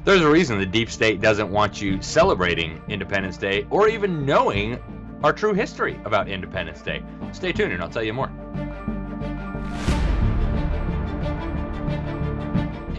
There's a reason the deep state doesn't want you celebrating Independence Day or even knowing our true history about Independence Day. Stay tuned and I'll tell you more.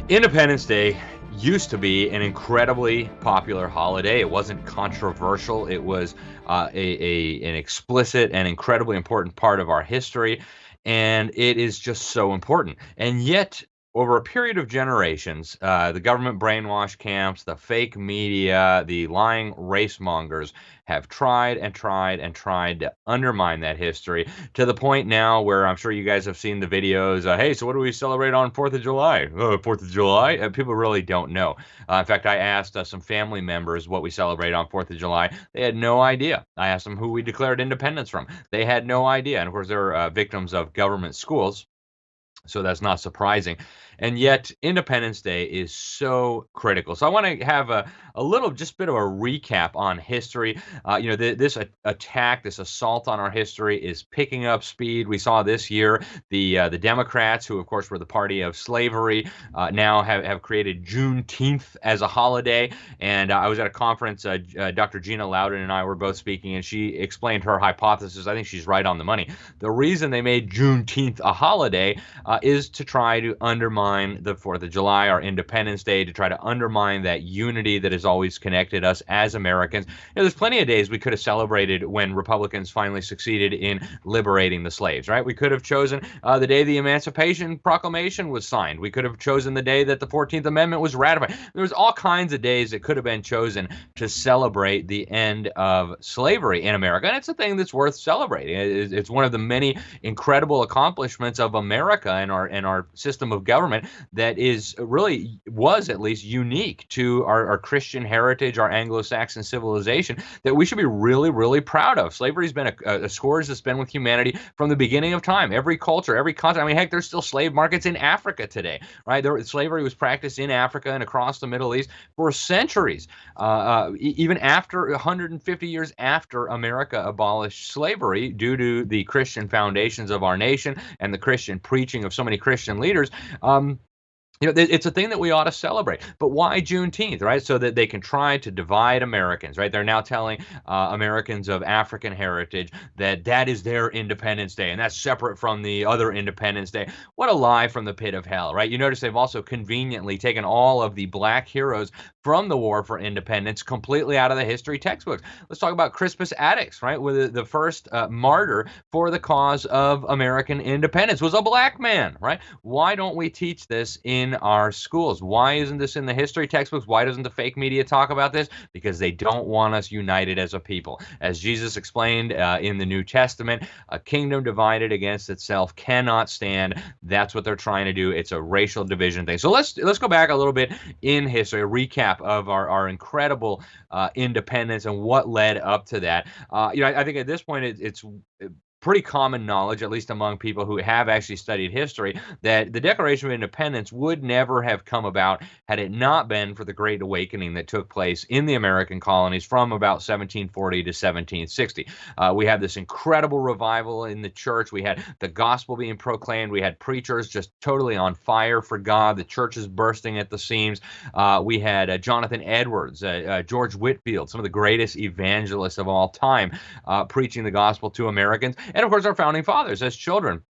Independence Day used to be an incredibly popular holiday. It wasn't controversial. It was an explicit and incredibly important part of our history, and it is just so important. And yet, over a period of generations, the government brainwash camps, the fake media, the lying race mongers have tried and tried and tried to undermine that history to the point now where I'm sure you guys have seen the videos. Hey, so what do we celebrate on 4th of July? 4th of July? People really don't know. In fact, I asked some family members what we celebrate on 4th of July. They had no idea. I asked them who we declared independence from. They had no idea. And of course, they're victims of government schools, so that's not surprising. And yet, Independence Day is so critical. So I want to have a little, just bit of a recap on history. This attack, this assault on our history is picking up speed. We saw this year the Democrats, who of course were the party of slavery, now have created Juneteenth as a holiday. And I was at a conference. Dr. Gina Loudon and I were both speaking, and she explained her hypothesis. I think she's right on the money. The reason they made Juneteenth a holiday is to try to undermine the 4th of July, our Independence Day, to try to undermine that unity that has always connected us as Americans. There's plenty of days we could have celebrated when Republicans finally succeeded in liberating the slaves, right? We could have chosen the day the Emancipation Proclamation was signed. We could have chosen the day that the 14th Amendment was ratified. There's all kinds of days that could have been chosen to celebrate the end of slavery in America, and it's a thing that's worth celebrating. It's one of the many incredible accomplishments of America and our system of government that was at least unique to our Christian heritage, our Anglo-Saxon civilization, that we should be really, really proud of. Slavery's been a scourge that's been with humanity from the beginning of time. Every culture, every continent. I mean, heck, there's still slave markets in Africa today, right? Slavery was practiced in Africa and across the Middle East for centuries. Even after 150 years after America abolished slavery, due to the Christian foundations of our nation and the Christian preaching of so many Christian leaders, it's a thing that we ought to celebrate. But why Juneteenth, right? So that they can try to divide Americans, right? They're now telling Americans of African heritage that is their Independence Day, and that's separate from the other Independence Day. What a lie from the pit of hell, right? You notice they've also conveniently taken all of the black heroes from the War for Independence completely out of the history textbooks. Let's talk about Crispus Attucks, right? With the first martyr for the cause of American independence was a black man, right? Why don't we teach this in our schools? Why isn't this in the history textbooks? Why doesn't the fake media talk about this? Because they don't want us united as a people. As Jesus explained in the New Testament, a kingdom divided against itself cannot stand. That's what they're trying to do. It's a racial division thing. So let's go back a little bit in history, a recap of our incredible independence and what led up to that. I think at this point it's pretty common knowledge, at least among people who have actually studied history, that the Declaration of Independence would never have come about had it not been for the Great Awakening that took place in the American colonies from about 1740 to 1760. We had this incredible revival in the church. We had the gospel being proclaimed. We had preachers just totally on fire for God. The churches bursting at the seams. We had Jonathan Edwards, George Whitefield, some of the greatest evangelists of all time, preaching the gospel to Americans. And of course, our founding fathers as children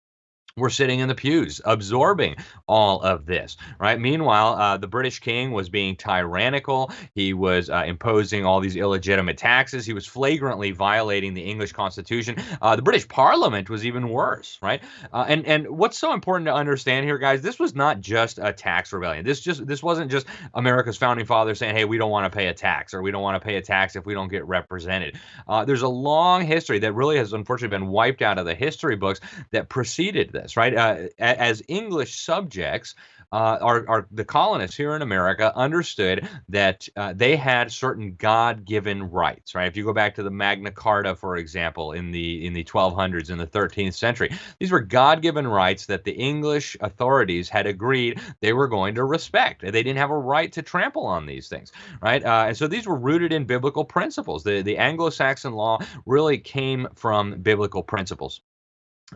were sitting in the pews absorbing all of this, right? Meanwhile, the British king was being tyrannical. He was imposing all these illegitimate taxes. He was flagrantly violating the English Constitution. The British Parliament was even worse, right? And what's so important to understand here, guys, this was not just a tax rebellion. This wasn't just America's founding fathers saying, hey, we don't want to pay a tax, or we don't want to pay a tax if we don't get represented. There's a long history that really has unfortunately been wiped out of the history books that preceded this. Right, as English subjects, the colonists here in America understood that they had certain God-given rights. Right, if you go back to the Magna Carta, for example, in the 1200s, in the 13th century, these were God-given rights that the English authorities had agreed they were going to respect. They didn't have a right to trample on these things, right? And so these were rooted in biblical principles. The Anglo-Saxon law really came from biblical principles.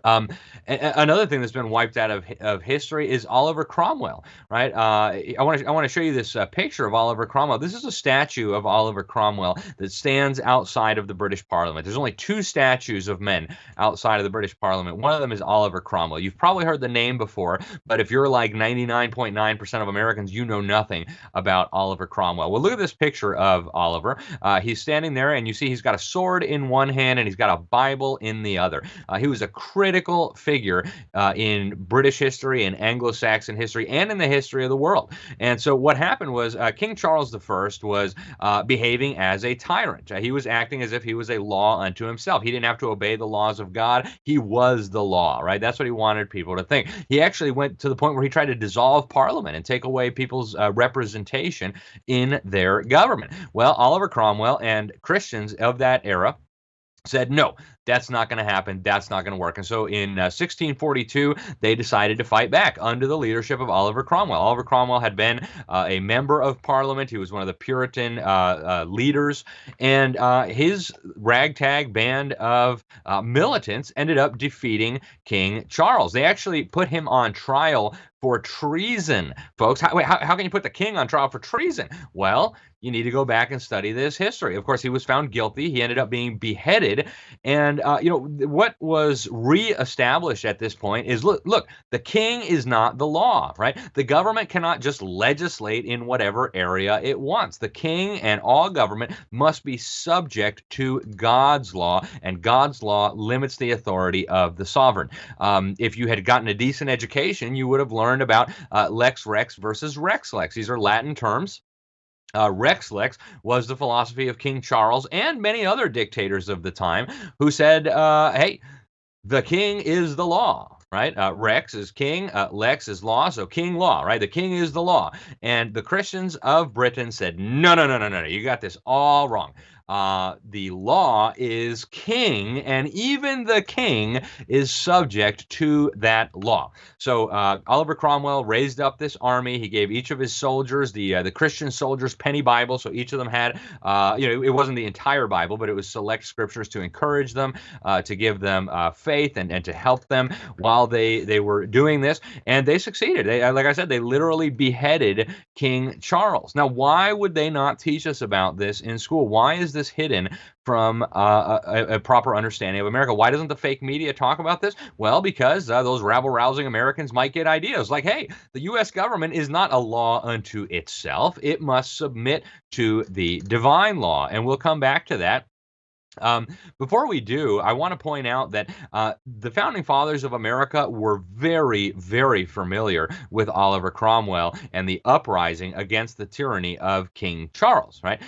Um, Another thing that's been wiped out of history is Oliver Cromwell, right? I want to show you this picture of Oliver Cromwell. This is a statue of Oliver Cromwell that stands outside of the British Parliament. There's only two statues of men outside of the British Parliament. One of them is Oliver Cromwell. You've probably heard the name before, but if you're like 99.9% of Americans, you know nothing about Oliver Cromwell. Well, look at this picture of Oliver. He's standing there, and you see he's got a sword in one hand and he's got a Bible in the other. He was a critical figure in British history and Anglo-Saxon history and in the history of the world. And so what happened was King Charles I was behaving as a tyrant. He was acting as if he was a law unto himself. He didn't have to obey the laws of God. He was the law, right? That's what he wanted people to think. He actually went to the point where he tried to dissolve Parliament and take away people's representation in their government. Well, Oliver Cromwell and Christians of that era said, no, that's not going to happen. That's not going to work. And so in 1642, they decided to fight back under the leadership of Oliver Cromwell. Oliver Cromwell had been a member of Parliament. He was one of the Puritan leaders. And his ragtag band of militants ended up defeating King Charles. They actually put him on trial for treason, folks. How can you put the king on trial for treason? Well, you need to go back and study this history. Of course, he was found guilty. He ended up being beheaded. And, what was reestablished at this point is, look, the king is not the law, right? The government cannot just legislate in whatever area it wants. The king and all government must be subject to God's law, and God's law limits the authority of the sovereign. If you had gotten a decent education, you would have learned about lex rex versus rex lex. These are Latin terms. Rex lex was the philosophy of King Charles and many other dictators of the time who said, hey, the king is the law, right? Rex is king, lex is law, so king law, right? The king is the law. And the Christians of Britain said, no, no, no, no, no, you got this all wrong. The law is king, and even the king is subject to that law. So Oliver Cromwell raised up this army. He gave each of his soldiers, the Christian soldiers, penny Bibles. So each of them had, it wasn't the entire Bible, but it was select scriptures to encourage them, to give them faith and to help them while they were doing this. And they succeeded. Like I said, they literally beheaded King Charles. Now, why would they not teach us about this in school? Why is this hidden from a proper understanding of America? Why doesn't the fake media talk about this? Well, because those rabble-rousing Americans might get ideas like, hey, the U.S. government is not a law unto itself. It must submit to the divine law. And we'll come back to that. Before we do, I want to point out that the founding fathers of America were very, very familiar with Oliver Cromwell and the uprising against the tyranny of King Charles, right?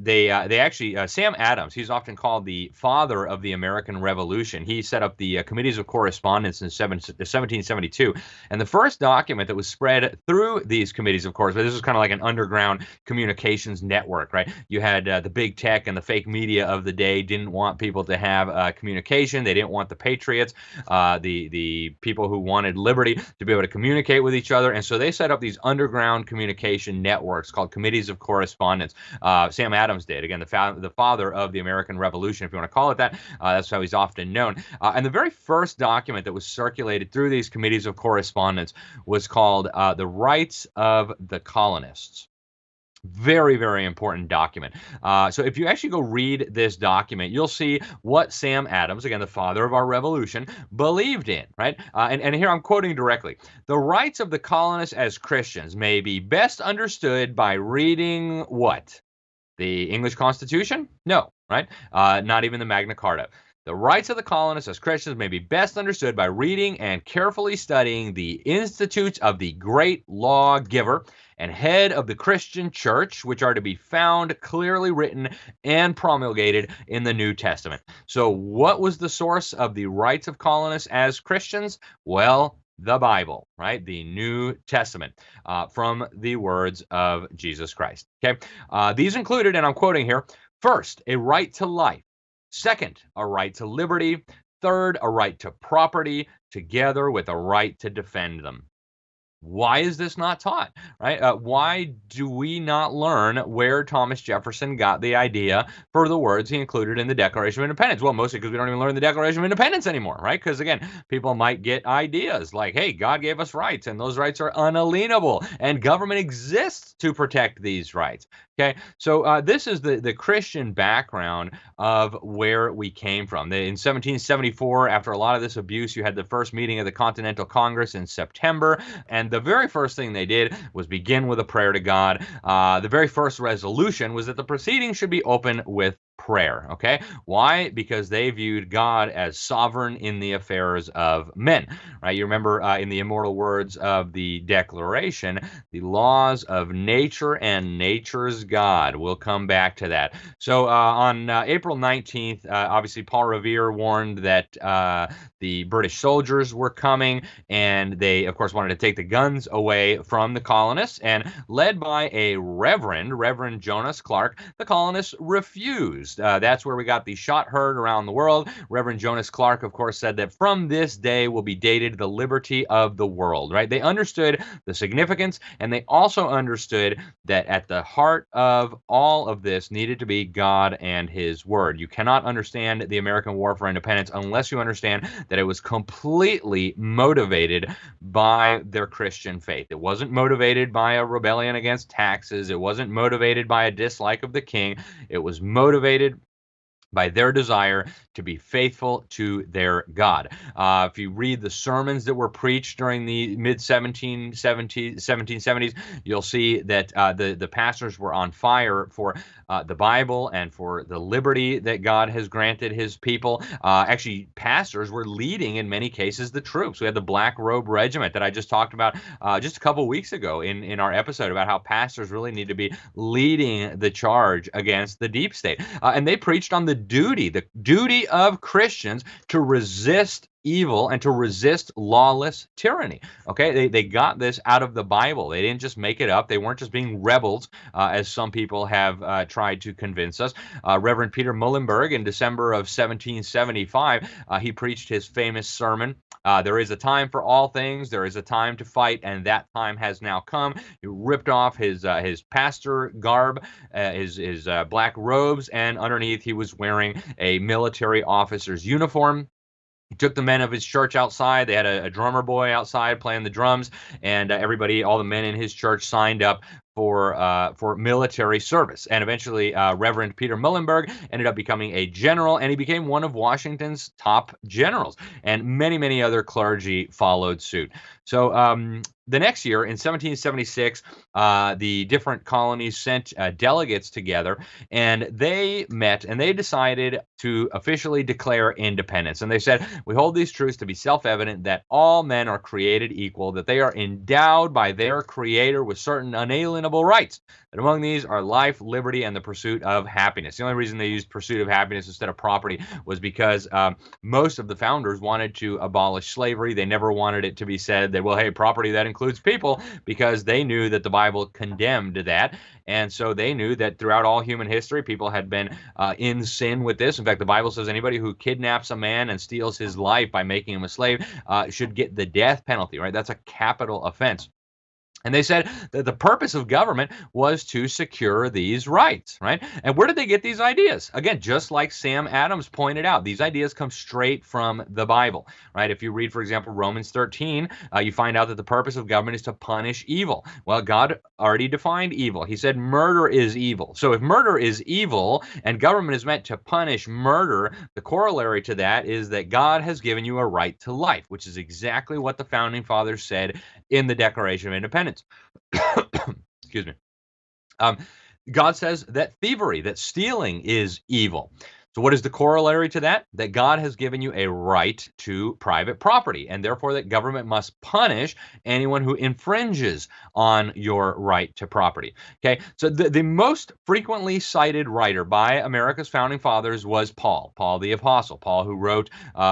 They actually, Sam Adams, he's often called the father of the American Revolution. He set up the Committees of Correspondence in 1772. And the first document that was spread through these committees, of course, this was kind of like an underground communications network, right? You had the big tech and the fake media of the day didn't want people to have communication. They didn't want the patriots, the people who wanted liberty, to be able to communicate with each other. And so they set up these underground communication networks called Committees of Correspondence. Sam Adams did. Again, the father of the American Revolution, if you want to call it that. That's how he's often known. And the very first document that was circulated through these Committees of Correspondence was called The Rights of the Colonists. Very, very important document. So if you actually go read this document, you'll see what Sam Adams, again, the father of our revolution, believed in, right? And here I'm quoting directly. The rights of the colonists as Christians may be best understood by reading what? The English Constitution? No, right? Not even the Magna Carta. The rights of the colonists as Christians may be best understood by reading and carefully studying the Institutes of the Great Lawgiver and Head of the Christian Church, which are to be found clearly written and promulgated in the New Testament. So what was the source of the rights of colonists as Christians? Well, the Bible, right? The New Testament, from the words of Jesus Christ. Okay, these included, and I'm quoting here, first, a right to life. Second, a right to liberty. Third, a right to property, together with a right to defend them. Why is this not taught, right? Why do we not learn where Thomas Jefferson got the idea for the words he included in the Declaration of Independence? Well, mostly because we don't even learn the Declaration of Independence anymore, right? Because again, people might get ideas like, hey, God gave us rights, and those rights are unalienable, and government exists to protect these rights. Okay, so this is the Christian background of where we came from. In 1774, after a lot of this abuse, you had the first meeting of the Continental Congress in September, and the very first thing they did was begin with a prayer to God. The very first resolution was that the proceedings should be open with prayer. Okay, why? Because they viewed God as sovereign in the affairs of men. Right? You remember in the immortal words of the Declaration, the laws of nature and nature's God. We'll come back to that. So on April 19th, obviously Paul Revere warned that the British soldiers were coming, and they, of course, wanted to take the guns away from the colonists. And led by a Reverend Jonas Clark, the colonists refused. That's where we got the shot heard around the world. Reverend Jonas Clark, of course, said that from this day will be dated the liberty of the world, right? They understood the significance, and they also understood that at the heart of all of this needed to be God and his word. You cannot understand the American War for Independence unless you understand that it was completely motivated by their Christian faith. It wasn't motivated by a rebellion against taxes. It wasn't motivated by a dislike of the king. It was motivated by their desire to be faithful to their God. If you read the sermons that were preached during the mid-1770s, you'll see that the pastors were on fire for the Bible and for the liberty that God has granted his people. Actually, pastors were leading, in many cases, the troops. We had the Black Robe Regiment that I just talked about just a couple weeks ago in our episode about how pastors really need to be leading the charge against the deep state. And they preached on the duty of Christians to resist evil and to resist lawless tyranny. Okay, they got this out of the Bible. They didn't just make it up. They weren't just being rebels, as some people have tried to convince us. Reverend Peter Muhlenberg, in December of 1775, he preached his famous sermon, there is a time for all things, there is a time to fight, and that time has now come. He ripped off his pastor garb, his black robes, and underneath he was wearing a military officer's uniform. He took the men of his church outside. They had a drummer boy outside playing the drums, and everybody, all the men in his church, signed up for military service. And eventually, Reverend Peter Muhlenberg ended up becoming a general, and he became one of Washington's top generals. And many, many other clergy followed suit. So the next year, in 1776, the different colonies sent delegates together, and they met and they decided to officially declare independence. And they said, we hold these truths to be self-evident that all men are created equal, that they are endowed by their Creator with certain unalienable rights, that among these are life, liberty, and the pursuit of happiness. The only reason they used pursuit of happiness instead of property was because most of the founders wanted to abolish slavery. They never wanted it to be said that, well, hey, property, that includes people, because they knew that the Bible condemned that. And so they knew that throughout all human history, people had been in sin with this. In fact, the Bible says anybody who kidnaps a man and steals his life by making him a slave should get the death penalty, right? That's a capital offense. And they said that the purpose of government was to secure these rights, right? And where did they get these ideas? Again, just like Sam Adams pointed out, these ideas come straight from the Bible, right? If you read, for example, Romans 13, you find out that the purpose of government is to punish evil. Well, God already defined evil. He said murder is evil. So if murder is evil and government is meant to punish murder, the corollary to that is that God has given you a right to life, which is exactly what the founding fathers said in the Declaration of Independence. Excuse me. God says that thievery, that stealing is evil. So what is the corollary to that? That God has given you a right to private property, and therefore that government must punish anyone who infringes on your right to property. Okay, so the most frequently cited writer by America's founding fathers was Paul the Apostle, Paul who wrote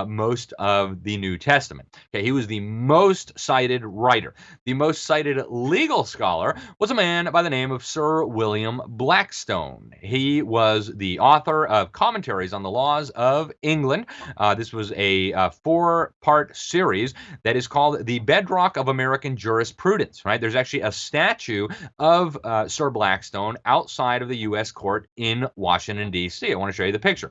most of the New Testament. Okay, he was the most cited writer. The most cited legal scholar was a man by the name of Sir William Blackstone. He was the author of commentaries commentaries on the laws of England. This was a four-part series that is called The Bedrock of American Jurisprudence, right? There's actually a statue of Sir Blackstone outside of the U.S. court in Washington, D.C. I want to show you the picture.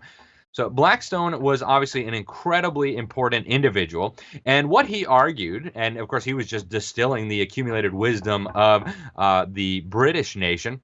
So Blackstone was obviously an incredibly important individual, and what he argued, and of course he was just distilling the accumulated wisdom of the British nation,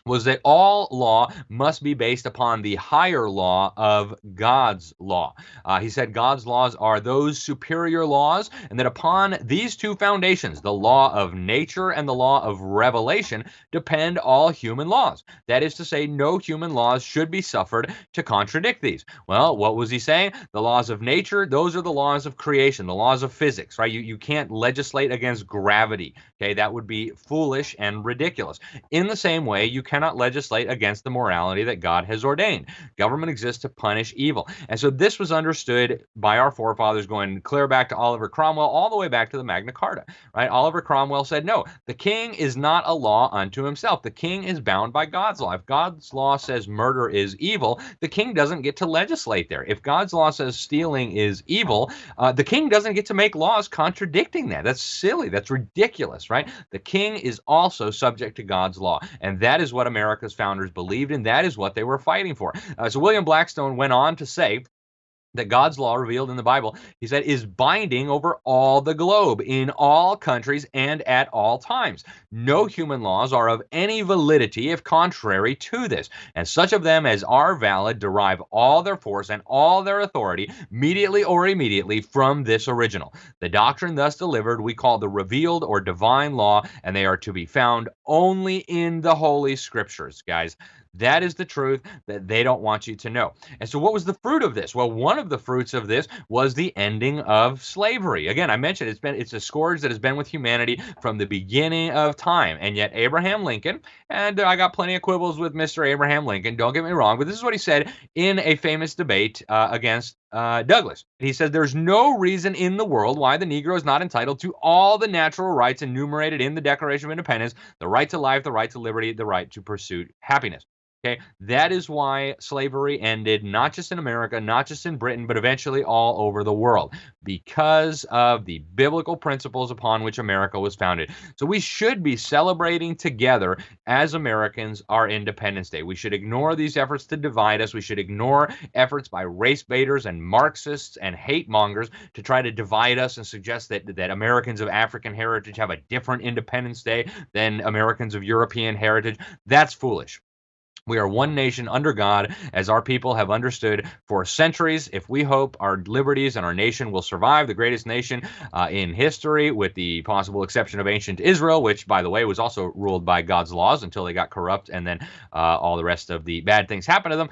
was that all law must be based upon the higher law of God's law. He said God's laws are those superior laws, and that upon these two foundations, the law of nature and the law of revelation, depend all human laws. That is to say, no human laws should be suffered to contradict these. Well, what was he saying? The laws of nature, those are the laws of creation, the laws of physics, right? You can't legislate against gravity, okay? That would be foolish and ridiculous. In the same way, you cannot legislate against the morality that God has ordained. Government exists to punish evil. And so this was understood by our forefathers going clear back to Oliver Cromwell, all the way back to the Magna Carta, right? Oliver Cromwell said, no, the king is not a law unto himself. The king is bound by God's law. If God's law says murder is evil, the king doesn't get to legislate there. If God's law says stealing is evil, the king doesn't get to make laws contradicting that. That's silly. That's ridiculous, right? The king is also subject to God's law, and that is what America's founders believed, and that is what they were fighting for. So William Blackstone went on to say that God's law revealed in the Bible, he said, is binding over all the globe, in all countries, and at all times. No human laws are of any validity if contrary to this, and such of them as are valid derive all their force and all their authority, mediately or immediately, from this original. The doctrine thus delivered we call the revealed or divine law, and they are to be found only in the Holy Scriptures, guys. That is the truth that they don't want you to know. And so what was the fruit of this? Well, one of the fruits of this was the ending of slavery. Again, I mentioned it's a scourge that has been with humanity from the beginning of time. And yet Abraham Lincoln, and I got plenty of quibbles with Mr. Abraham Lincoln, don't get me wrong, but this is what he said in a famous debate against Douglas. He says, there's no reason in the world why the Negro is not entitled to all the natural rights enumerated in the Declaration of Independence, the right to life, the right to liberty, the right to pursue happiness. Okay, that is why slavery ended, not just in America, not just in Britain, but eventually all over the world, because of the biblical principles upon which America was founded. So we should be celebrating together as Americans our Independence Day. We should ignore these efforts to divide us. We should ignore efforts by race baiters and Marxists and hate mongers to try to divide us and suggest that Americans of African heritage have a different Independence Day than Americans of European heritage. That's foolish. We are one nation under God, as our people have understood for centuries. If we hope our liberties and our nation will survive, the greatest nation in history, with the possible exception of ancient Israel, which, by the way, was also ruled by God's laws until they got corrupt, and then all the rest of the bad things happened to them,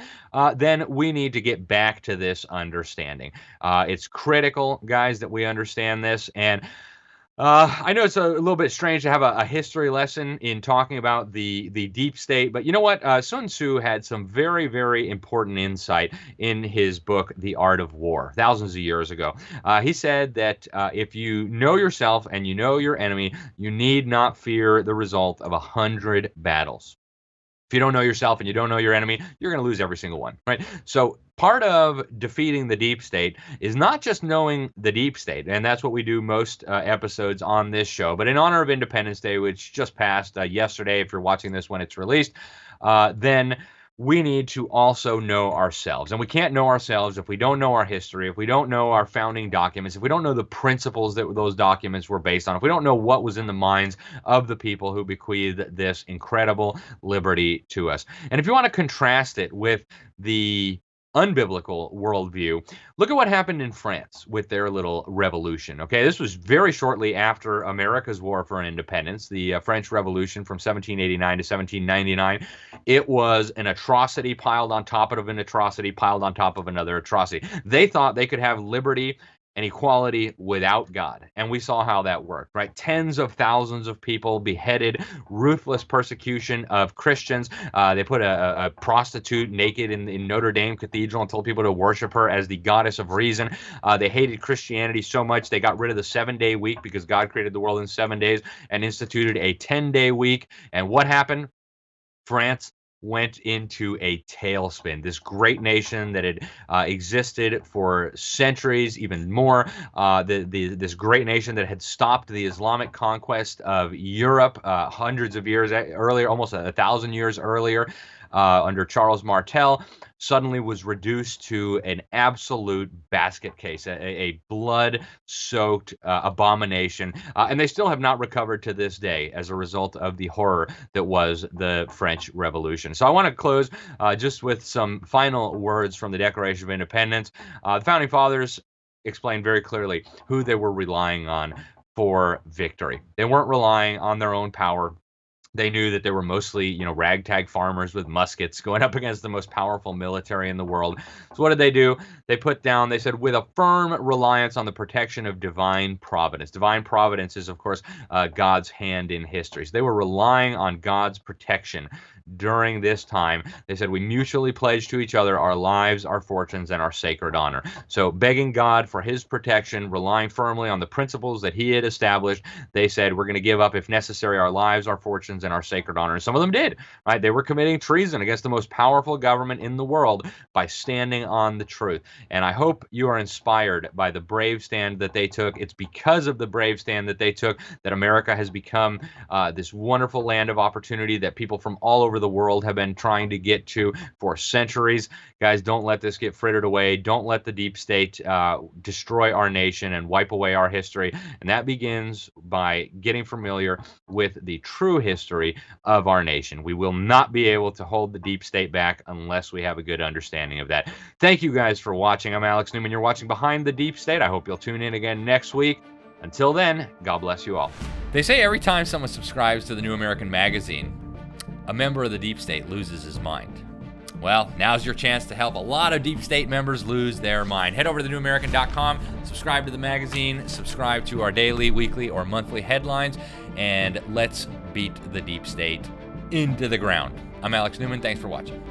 then we need to get back to this understanding. It's critical, guys, that we understand this. And I know it's a little bit strange to have a history lesson in talking about the deep state, but you know what? Sun Tzu had some very, very important insight in his book, The Art of War, thousands of years ago. He said that if you know yourself and you know your enemy, you need not fear the result of 100 battles. If you don't know yourself and you don't know your enemy, you're going to lose every single one, right? So part of defeating the deep state is not just knowing the deep state, and that's what we do most episodes on this show. But in honor of Independence Day, which just passed yesterday, if you're watching this when it's released, then we need to also know ourselves. And we can't know ourselves if we don't know our history, if we don't know our founding documents, if we don't know the principles that those documents were based on, if we don't know what was in the minds of the people who bequeathed this incredible liberty to us. And if you want to contrast it with the unbiblical worldview, look at what happened in France with their little revolution. Okay, this was very shortly after America's war for independence, the French Revolution from 1789 to 1799. It was an atrocity piled on top of an atrocity piled on top of another atrocity. They thought they could have liberty and equality without God. And we saw how that worked, right? Tens of thousands of people beheaded, ruthless persecution of Christians. They put a prostitute naked in Notre Dame Cathedral and told people to worship her as the goddess of reason. They hated Christianity so much they got rid of the 7-day week because God created the world in 7 days and instituted a 10-day week. And what happened? France went into a tailspin. This great nation that had existed for centuries, even more, this great nation that had stopped the Islamic conquest of Europe hundreds of years earlier, almost 1,000 years earlier, under Charles Martel, suddenly was reduced to an absolute basket case, a blood-soaked abomination. And they still have not recovered to this day as a result of the horror that was the French Revolution. So I want to close just with some final words from the Declaration of Independence. The Founding Fathers explained very clearly who they were relying on for victory. They weren't relying on their own power. They knew that they were mostly, ragtag farmers with muskets going up against the most powerful military in the world. So what did they do? They said, with a firm reliance on the protection of divine providence. Divine providence is, of course, God's hand in history. So they were relying on God's protection during this time. They said, we mutually pledge to each other our lives, our fortunes, and our sacred honor. So begging God for his protection, relying firmly on the principles that he had established, they said, we're going to give up, if necessary, our lives, our fortunes, and our sacred honor. And some of them did, right? They were committing treason against the most powerful government in the world by standing on the truth. And I hope you are inspired by the brave stand that they took. It's because of the brave stand that they took that America has become this wonderful land of opportunity that people from all over the world have been trying to get to for centuries. Guys, don't let this get frittered away. Don't let the deep state destroy our nation and wipe away our history. And that begins by getting familiar with the true history of our nation. We will not be able to hold the deep state back unless we have a good understanding of that. Thank you guys for watching. I'm Alex Newman. You're watching Behind the Deep State. I hope you'll tune in again next week. Until then, God bless you all. They say every time someone subscribes to the New American Magazine, a member of the deep state loses his mind. Well, now's your chance to help a lot of deep state members lose their mind. Head over to thenewamerican.com, subscribe to the magazine, subscribe to our daily, weekly, or monthly headlines, and let's beat the deep state into the ground. I'm Alex Newman. Thanks for watching.